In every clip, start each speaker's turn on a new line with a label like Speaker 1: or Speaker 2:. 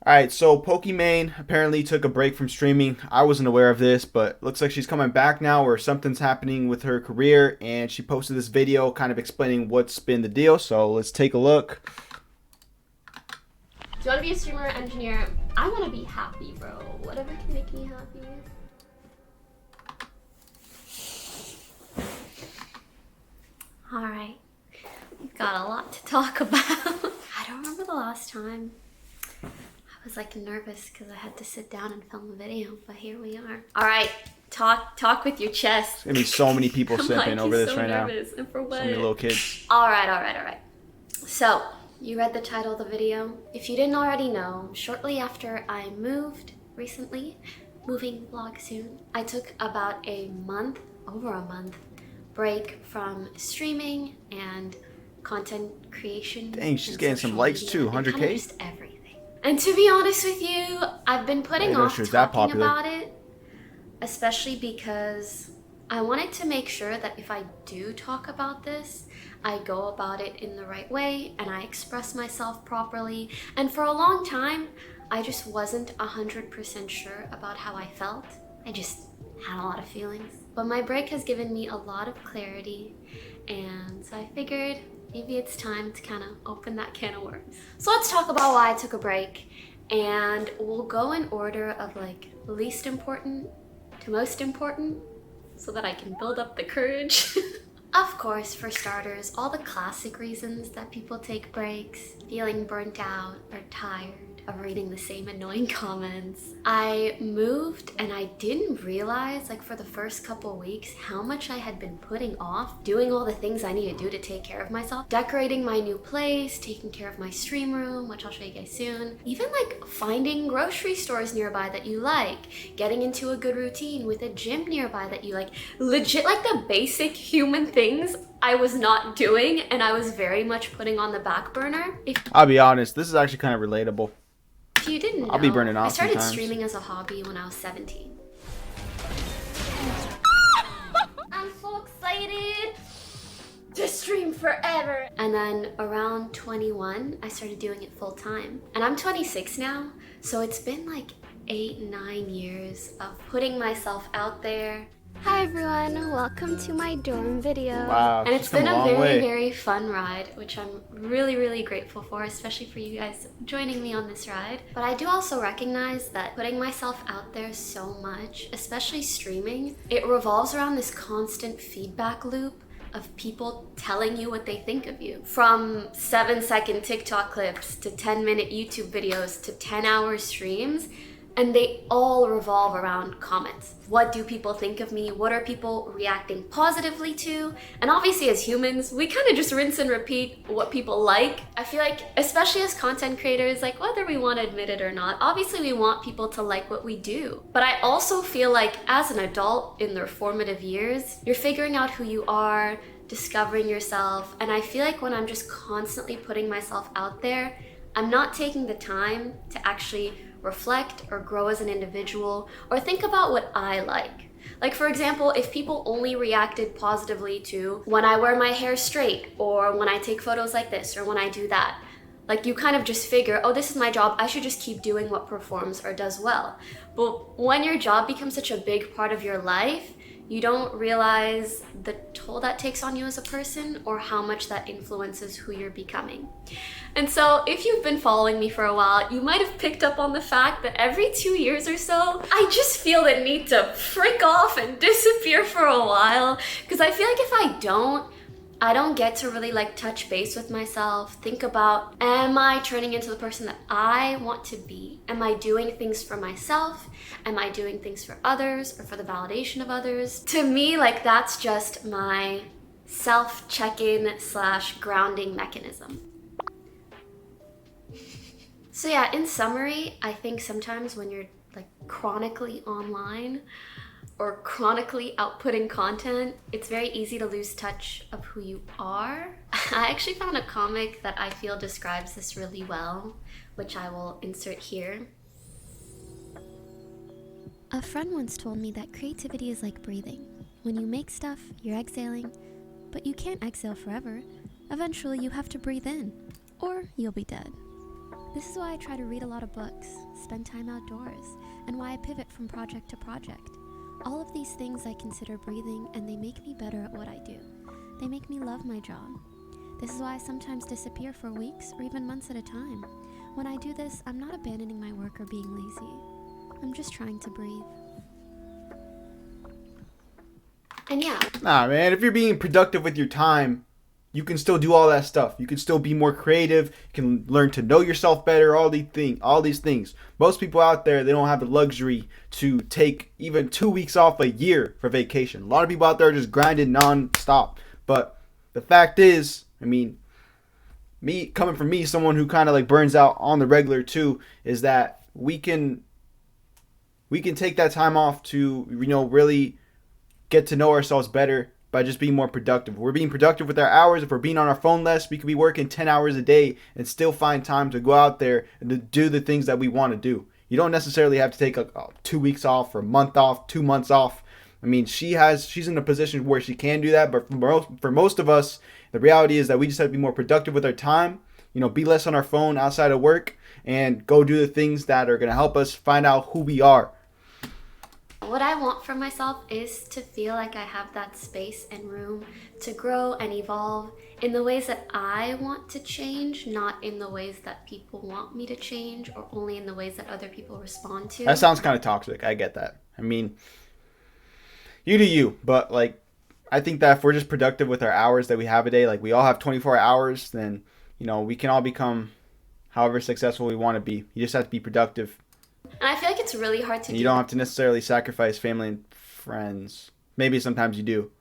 Speaker 1: Alright, so Pokimane apparently took a break from streaming. I wasn't aware of this, but looks like she's coming back now or something's happening with her career, and she posted this video kind of explaining what's been the deal, so let's take a look.
Speaker 2: Do you want to be a streamer or engineer? I want to be happy, bro. Whatever can make me happy. Alright, we've got a lot to talk about. I don't remember the last time I was like nervous because I had to sit down and film a video, but here we are. Alright, talk with your chest.
Speaker 1: There's gonna be so many people sipping over this right now.
Speaker 2: And for what?
Speaker 1: So many little kids.
Speaker 2: Alright. So, you read the title of the video. If you didn't already know, shortly after I moved recently, moving vlog soon, I took about over a month, break from streaming and content creation.
Speaker 1: Dang, she's getting some likes too, 100K?
Speaker 2: Kind of just everything. And to be honest with you, I've been putting off talking about it, especially because I wanted to make sure that if I do talk about this, I go about it in the right way and I express myself properly. And for a long time, I just wasn't 100% sure about how I felt. I just had a lot of feelings. But my break has given me a lot of clarity, and so I figured maybe it's time to kind of open that can of worms. So let's talk about why I took a break, and we'll go in order of like least important to most important so that I can build up the courage. Of course, for starters, all the classic reasons that people take breaks: feeling burnt out or tired of reading the same annoying comments. I moved and I didn't realize, like, for the first couple weeks how much I had been putting off doing all the things I need to do to take care of myself. Decorating my new place, taking care of my stream room, which I'll show you guys soon. Even like finding grocery stores nearby that you like, getting into a good routine with a gym nearby that you like. Legit, like the basic human things I was not doing and I was very much putting on the back burner.
Speaker 1: I'll be honest, this is actually kind of relatable.
Speaker 2: If you didn't know,
Speaker 1: I'll be burning off
Speaker 2: I started
Speaker 1: sometimes.
Speaker 2: streaming as a hobby when I was 17. I'm so excited to stream forever. And then around 21, I started doing it full time. And I'm 26 now, so it's been like 8-9 years of putting myself out there. Hi everyone, welcome to my dorm video.
Speaker 1: Wow,
Speaker 2: and it's
Speaker 1: she's come
Speaker 2: been
Speaker 1: a
Speaker 2: a
Speaker 1: long
Speaker 2: very,
Speaker 1: way.
Speaker 2: very fun ride, which I'm really grateful for, especially for you guys joining me on this ride. But I do also recognize that putting myself out there so much, especially streaming, it revolves around this constant feedback loop of people telling you what they think of you. From 7-second TikTok clips to 10-minute YouTube videos to 10-hour streams, and they all revolve around comments. What do people think of me? What are people reacting positively to? And obviously as humans, we kind of just rinse and repeat what people like. I feel like, especially as content creators, like whether we want to admit it or not, obviously we want people to like what we do. But I also feel like as an adult in their formative years, you're figuring out who you are, discovering yourself. And I feel like when I'm just constantly putting myself out there, I'm not taking the time to actually reflect or grow as an individual or think about what I like. Like, for example, if people only reacted positively to when I wear my hair straight or when I take photos like this or when I do that, like you kind of just figure, oh, this is my job, I should just keep doing what performs or does well. But when your job becomes such a big part of your life, you don't realize the toll that takes on you as a person or how much that influences who you're becoming. And so if you've been following me for a while, you might have picked up on the fact that every 2 years or so, I just feel the need to frick off and disappear for a while. Because I feel like if I don't get to really like touch base with myself, think about, am I turning into the person that I want to be? Am I doing things for myself? Am I doing things for others or for the validation of others? To me, like that's just my self-check-in / grounding mechanism. So yeah, in summary, I think sometimes when you're like chronically online or chronically outputting content, it's very easy to lose touch of who you are. I actually found a comic that I feel describes this really well, which I will insert here.
Speaker 3: A friend once told me that creativity is like breathing. When you make stuff, you're exhaling, but you can't exhale forever. Eventually you have to breathe in, or you'll be dead. This is why I try to read a lot of books, spend time outdoors, and why I pivot from project to project. All of these things I consider breathing, and they make me better at what I do. They make me love my job. This is why I sometimes disappear for weeks or even months at a time. When I do this, I'm not abandoning my work or being lazy. I'm just trying to breathe.
Speaker 2: And yeah.
Speaker 1: Nah, man, if you're being productive with your time, you can still do all that stuff. You can still be more creative. You can learn to know yourself better. All these things. Most people out there, they don't have the luxury to take even 2 weeks off a year for vacation. A lot of people out there are just grinding non-stop. But the fact is, I mean, coming from me, someone who kind of like burns out on the regular too, is that we can take that time off to, really get to know ourselves better by just being more productive. If we're being productive with our hours. If we're being on our phone less, we could be working 10 hours a day and still find time to go out there and to do the things that we want to do. You don't necessarily have to take 2 weeks off or a month off, 2 months off. I mean, she's in a position where she can do that, but for most of us, the reality is that we just have to be more productive with our time, be less on our phone outside of work, and go do the things that are going to help us find out who we are.
Speaker 2: What I want for myself is to feel like I have that space and room to grow and evolve in the ways that I want to change, not in the ways that people want me to change, or only in the ways that other people respond to.
Speaker 1: That sounds kind of toxic. I get that. I mean, you do you, but I think that if we're just productive with our hours that we have a day, we all have 24 hours, then, we can all become however successful we want to be. You just have to be productive.
Speaker 2: And I feel like it's really hard to do.
Speaker 1: You don't have to necessarily sacrifice family and friends. Maybe sometimes you do,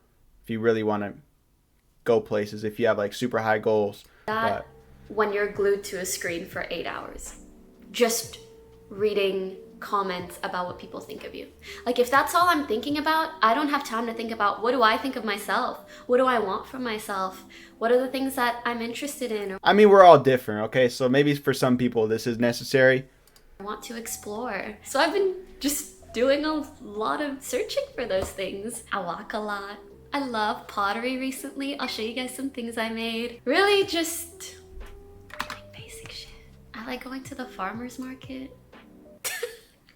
Speaker 1: if you really want to go places, if you have super high goals.
Speaker 2: That when you're glued to a screen for 8 hours, just reading comments about what people think of you. If that's all I'm thinking about, I don't have time to think about what do I think of myself? What do I want from myself? What are the things that I'm interested in?
Speaker 1: I mean, we're all different, okay? So maybe for some people this is necessary.
Speaker 2: I want to explore. So I've been just doing a lot of searching for those things. I walk a lot. I love pottery recently. I'll show you guys some things I made. Really just basic shit. I like going to the farmer's market.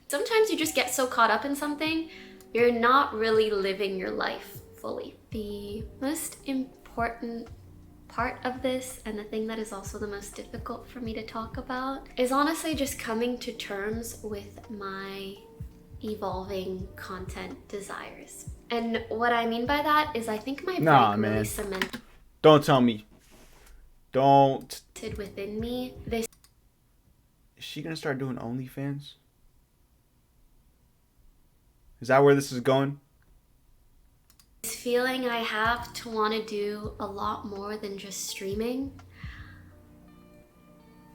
Speaker 2: Sometimes you just get so caught up in something, you're not really living your life fully. The most important part of this, and the thing that is also the most difficult for me to talk about, is honestly just coming to terms with my evolving content desires. And what I mean by that is I think my brain really cemented.
Speaker 1: Don't tell me. Don't.
Speaker 2: Within me, this.
Speaker 1: Is she gonna start doing OnlyFans? Is that where this is going?
Speaker 2: This feeling I have to want to do a lot more than just streaming.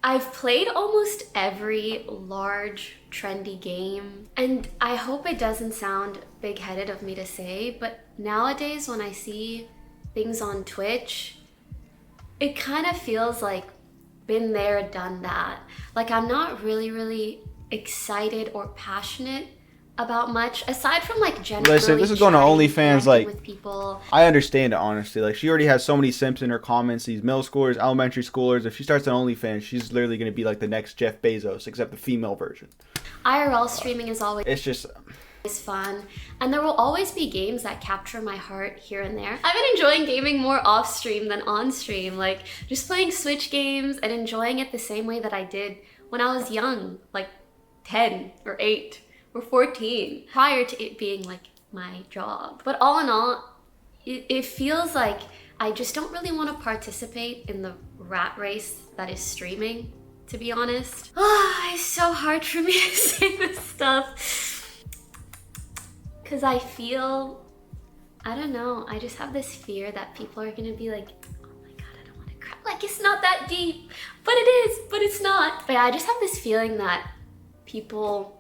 Speaker 2: I've played almost every large trendy game, and I hope it doesn't sound big-headed of me to say, but nowadays when I see things on Twitch, it kind of feels like been there, done that. I'm not really excited or passionate about much aside from generally.
Speaker 1: Listen, this is going to OnlyFans.
Speaker 2: With people.
Speaker 1: I understand it honestly. She already has so many simps in her comments. These middle schoolers, elementary schoolers. If she starts an OnlyFans, she's literally going to be like the next Jeff Bezos, except the female version.
Speaker 2: IRL streaming is always.
Speaker 1: It's just.
Speaker 2: It's fun, and there will always be games that capture my heart here and there. I've been enjoying gaming more off stream than on stream, just playing Switch games and enjoying it the same way that I did when I was young, 10 or 8. Or 14, prior to it being my job. But all in all, it feels like I just don't really want to participate in the rat race that is streaming, to be honest. It's so hard for me to say this stuff. Because I feel, I don't know, I just have this fear that people are going to be like, oh my god, I don't want to cry. It's not that deep. But it is, but it's not. But yeah, I just have this feeling that people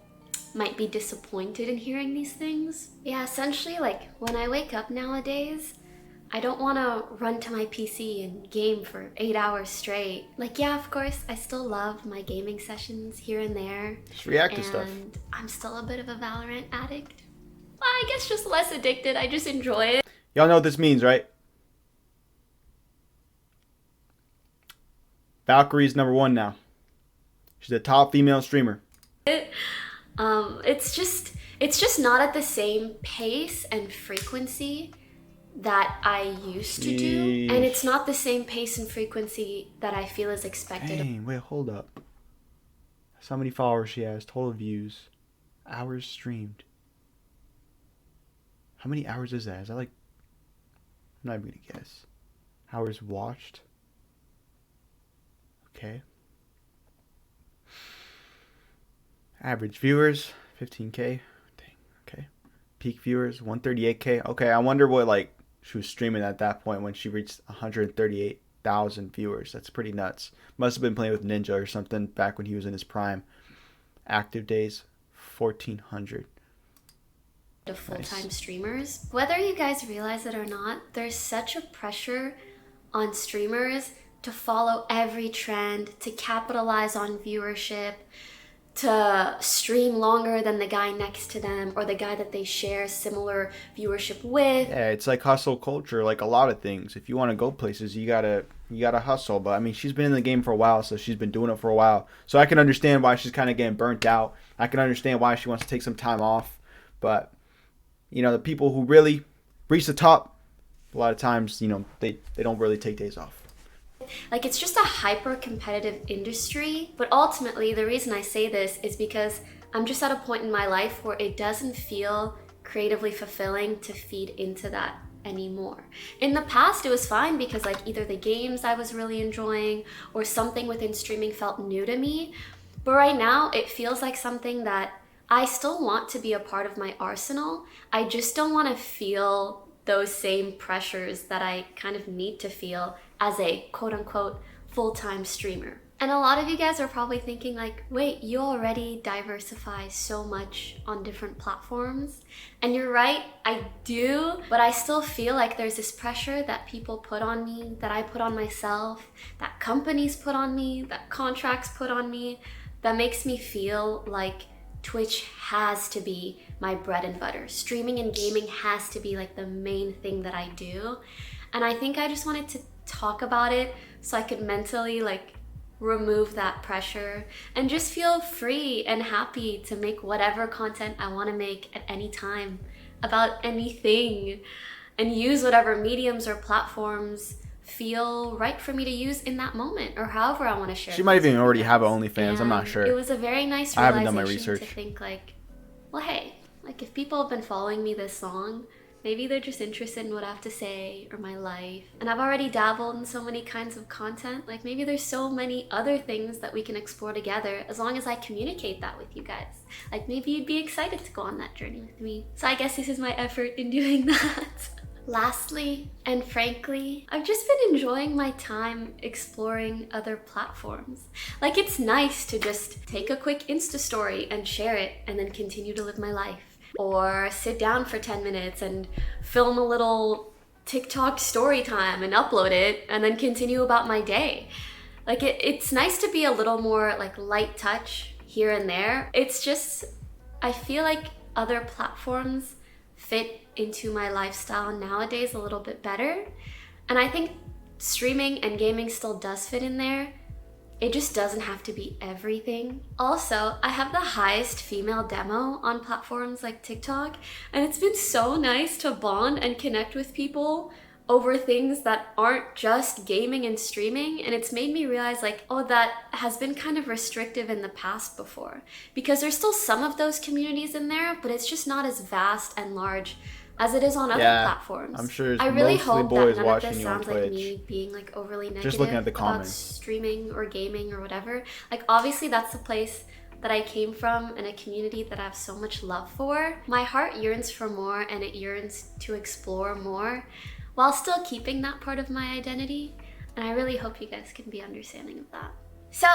Speaker 2: might be disappointed in hearing these things. Yeah, essentially, when I wake up nowadays, I don't want to run to my PC and game for 8 hours straight. Yeah, of course, I still love my gaming sessions here and there.
Speaker 1: Just react to stuff.
Speaker 2: And I'm still a bit of a Valorant addict. Well, I guess just less addicted. I just enjoy it.
Speaker 1: Y'all know what this means, right? Valkyrie's #1 now. She's a top female streamer.
Speaker 2: It's just not at the same pace and frequency that I used to do, and it's not the same pace and frequency that I feel is expected.
Speaker 1: Dang, wait, hold up. That's how many followers she has, total views, hours streamed. How many hours is that? Is that like, I'm not even gonna guess. Hours watched. Okay. Average viewers, 15K. Dang, okay. Peak viewers, 138K. Okay, I wonder what like she was streaming at that point when she reached 138,000 viewers. That's pretty nuts. Must have been playing with Ninja or something back when he was in his prime. Active days, 1,400.
Speaker 2: Of full-time streamers. Whether you guys realize it or not, there's such a pressure on streamers to follow every trend, to capitalize on viewership, to stream longer than the guy next to them or the guy that they share similar viewership with.
Speaker 1: Yeah, it's like hustle culture, like a lot of things. If you want to go places, you gotta hustle. But I mean, she's been in the game for a while, so she's been doing it for a while. So I can understand why she's kind of getting burnt out. I can understand why she wants to take some time off. But you know, the people who really reach the top, a lot of times, you know, they don't really take days off.
Speaker 2: Like, it's just a hyper competitive industry. But ultimately, the reason I say this is because I'm just at a point in my life where it doesn't feel creatively fulfilling to feed into that anymore. In the past, it was fine because like either the games I was really enjoying or something within streaming felt new to me. But right now, it feels like something that I still want to be a part of my arsenal. I just don't want to feel those same pressures that I kind of need to feel as a quote-unquote full-time streamer. And a lot of you guys are probably thinking like, wait, you already diversify so much on different platforms. And you're right, I do, but I still feel like there's this pressure that people put on me, that I put on myself, that companies put on me, that contracts put on me, that makes me feel like Twitch has to be my bread and butter. Streaming and gaming has to be like the main thing that I do. And I think I just wanted to talk about it so I could mentally like remove that pressure and just feel free and happy to make whatever content I want to make at any time about anything and use whatever mediums or platforms feel right for me to use in that moment or however I want to share.
Speaker 1: She might even already have an OnlyFans. I'm not sure.
Speaker 2: It was a very nice
Speaker 1: I haven't done my
Speaker 2: realization
Speaker 1: research.
Speaker 2: to think like, well, hey, like if people have been following me this long, maybe they're just interested in what I have to say or my life. And I've already dabbled in so many kinds of content. Like maybe there's so many other things that we can explore together as long as I communicate that with you guys. Like maybe you'd be excited to go on that journey with me. So I guess this is my effort in doing that. Lastly, and frankly, I've just been enjoying my time exploring other platforms. Like it's nice to just take a quick Insta story and share it and then continue to live my life. Or sit down for 10 minutes and film a little TikTok story time and upload it and then continue about my day. Like it's nice to be a little more like light touch here and there. It's just, I feel like other platforms fit into my lifestyle nowadays a little bit better. And I think streaming and gaming still does fit in there. It just doesn't have to be everything. Also, I have the highest female demo on platforms like TikTok, and it's been so nice to bond and connect with people over things that aren't just gaming and streaming. And it's made me realize like, oh, that has been kind of restrictive in the past before. Because there's still some of those communities in there, but it's just not as vast and large as it is on other platforms.
Speaker 1: I'm sure
Speaker 2: I really
Speaker 1: mostly
Speaker 2: hope
Speaker 1: boys
Speaker 2: that none of
Speaker 1: watching
Speaker 2: this
Speaker 1: you on
Speaker 2: sounds like
Speaker 1: Twitch.
Speaker 2: me being like overly negative
Speaker 1: Just looking at the
Speaker 2: about
Speaker 1: comments.
Speaker 2: streaming or gaming or whatever. Like obviously that's the place that I came from and a community that I have so much love for. My heart yearns for more and it yearns to explore more while still keeping that part of my identity. And I really hope you guys can be understanding of that. So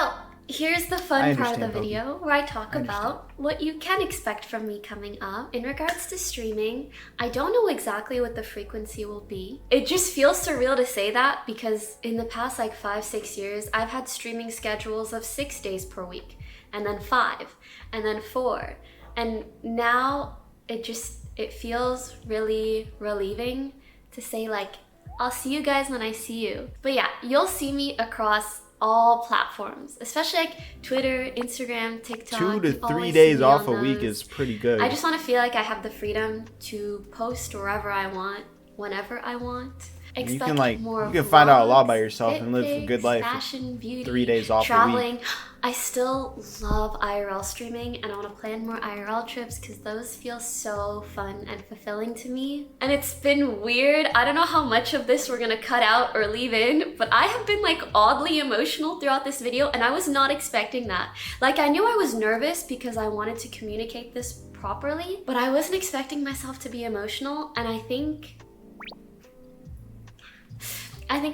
Speaker 2: here's the fun part of the video where I talk about what you can expect from me coming up. In regards to streaming, I don't know exactly what the frequency will be. It just feels surreal to say that because in the past like 5-6 years, I've had streaming schedules of 6 days per week, and then 5, and then 4. And now it feels really relieving to say like, I'll see you guys when I see you. But yeah, you'll see me across all platforms, especially like Twitter, Instagram, TikTok.
Speaker 1: 2 to
Speaker 2: You
Speaker 1: 3
Speaker 2: always
Speaker 1: days
Speaker 2: see me
Speaker 1: off
Speaker 2: on
Speaker 1: a week
Speaker 2: those.
Speaker 1: is pretty good.
Speaker 2: I just want to feel like I have the freedom to post wherever I want, whenever I want.
Speaker 1: You
Speaker 2: Expect
Speaker 1: can
Speaker 2: more
Speaker 1: you can find out a lot
Speaker 2: vlogs,
Speaker 1: by yourself
Speaker 2: fit
Speaker 1: and live a
Speaker 2: pics,
Speaker 1: good life.
Speaker 2: fashion, beauty,
Speaker 1: 3 days off a week.
Speaker 2: traveling. I still love IRL streaming, and I want to plan more IRL trips because those feel so fun and fulfilling to me. And it's been weird. I don't know how much of this we're gonna cut out or leave in, but I have been like oddly emotional throughout this video, and I was not expecting that. Like, I knew I was nervous because I wanted to communicate this properly, but I wasn't expecting myself to be emotional, and I think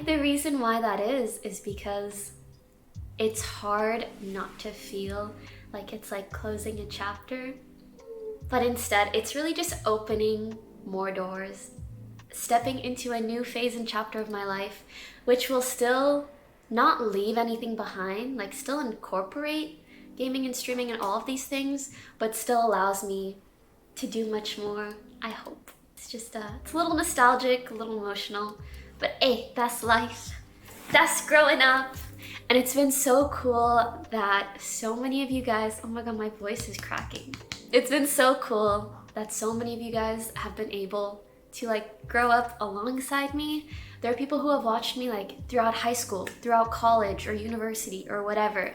Speaker 2: the reason why that is because it's hard not to feel like it's like closing a chapter, but instead it's really just opening more doors, stepping into a new phase and chapter of my life, which will still not leave anything behind, like still incorporate gaming and streaming and all of these things, but still allows me to do much more, I hope. It's just, it's a little nostalgic, a little emotional, but hey, that's life. That's growing up. And it's been so cool that so many of you guys, oh my god, my voice is cracking. It's been so cool that so many of you guys have been able to like grow up alongside me. There are people who have watched me like throughout high school, throughout college or university or whatever.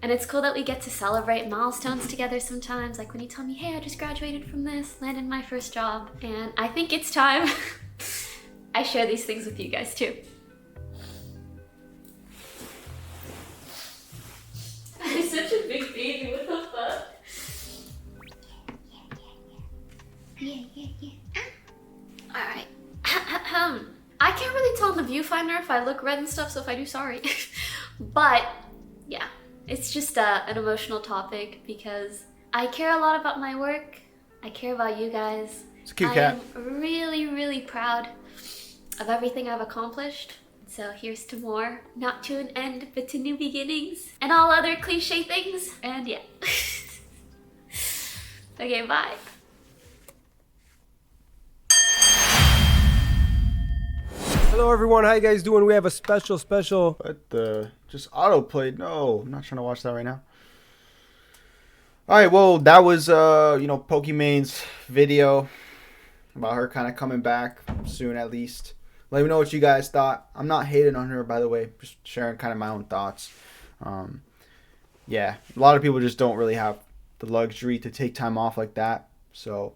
Speaker 2: And it's cool that we get to celebrate milestones together sometimes, like when you tell me, hey, I just graduated from this, landed my first job. And I think it's time I share these things with you guys too. I'm such a big baby, what the fuck? Yeah. Alright. I can't really tell in the viewfinder if I look red and stuff, so if I do, sorry. But, yeah. It's just an emotional topic because I care a lot about my work. I care about you guys.
Speaker 1: It's a cute
Speaker 2: I
Speaker 1: cat.
Speaker 2: am really, really proud of everything I've accomplished. So here's to more, not to an end, but to new beginnings and all other cliche things. And yeah. Okay, bye.
Speaker 4: Hello everyone, how you guys doing? We have a special
Speaker 1: But just autoplayed. No, I'm not trying to watch that right now. Alright, well, that was Pokimane's video about her kind of coming back soon at least. Let me know what you guys thought. I'm not hating on her, by the way, just sharing kind of my own thoughts. Yeah, a lot of people just don't really have the luxury to take time off like that. So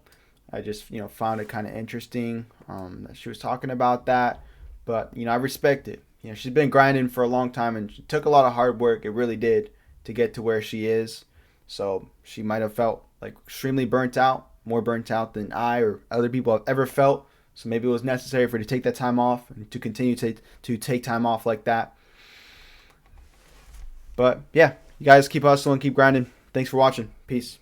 Speaker 1: I just found it kind of interesting that she was talking about that. But I respect it. She's been grinding for a long time, and she took a lot of hard work. It really did to get to where she is. So she might have felt like extremely burnt out, more burnt out than I or other people have ever felt. So maybe it was necessary for her to take that time off and to continue to take time off like that. But yeah, you guys keep hustling, keep grinding. Thanks for watching. Peace.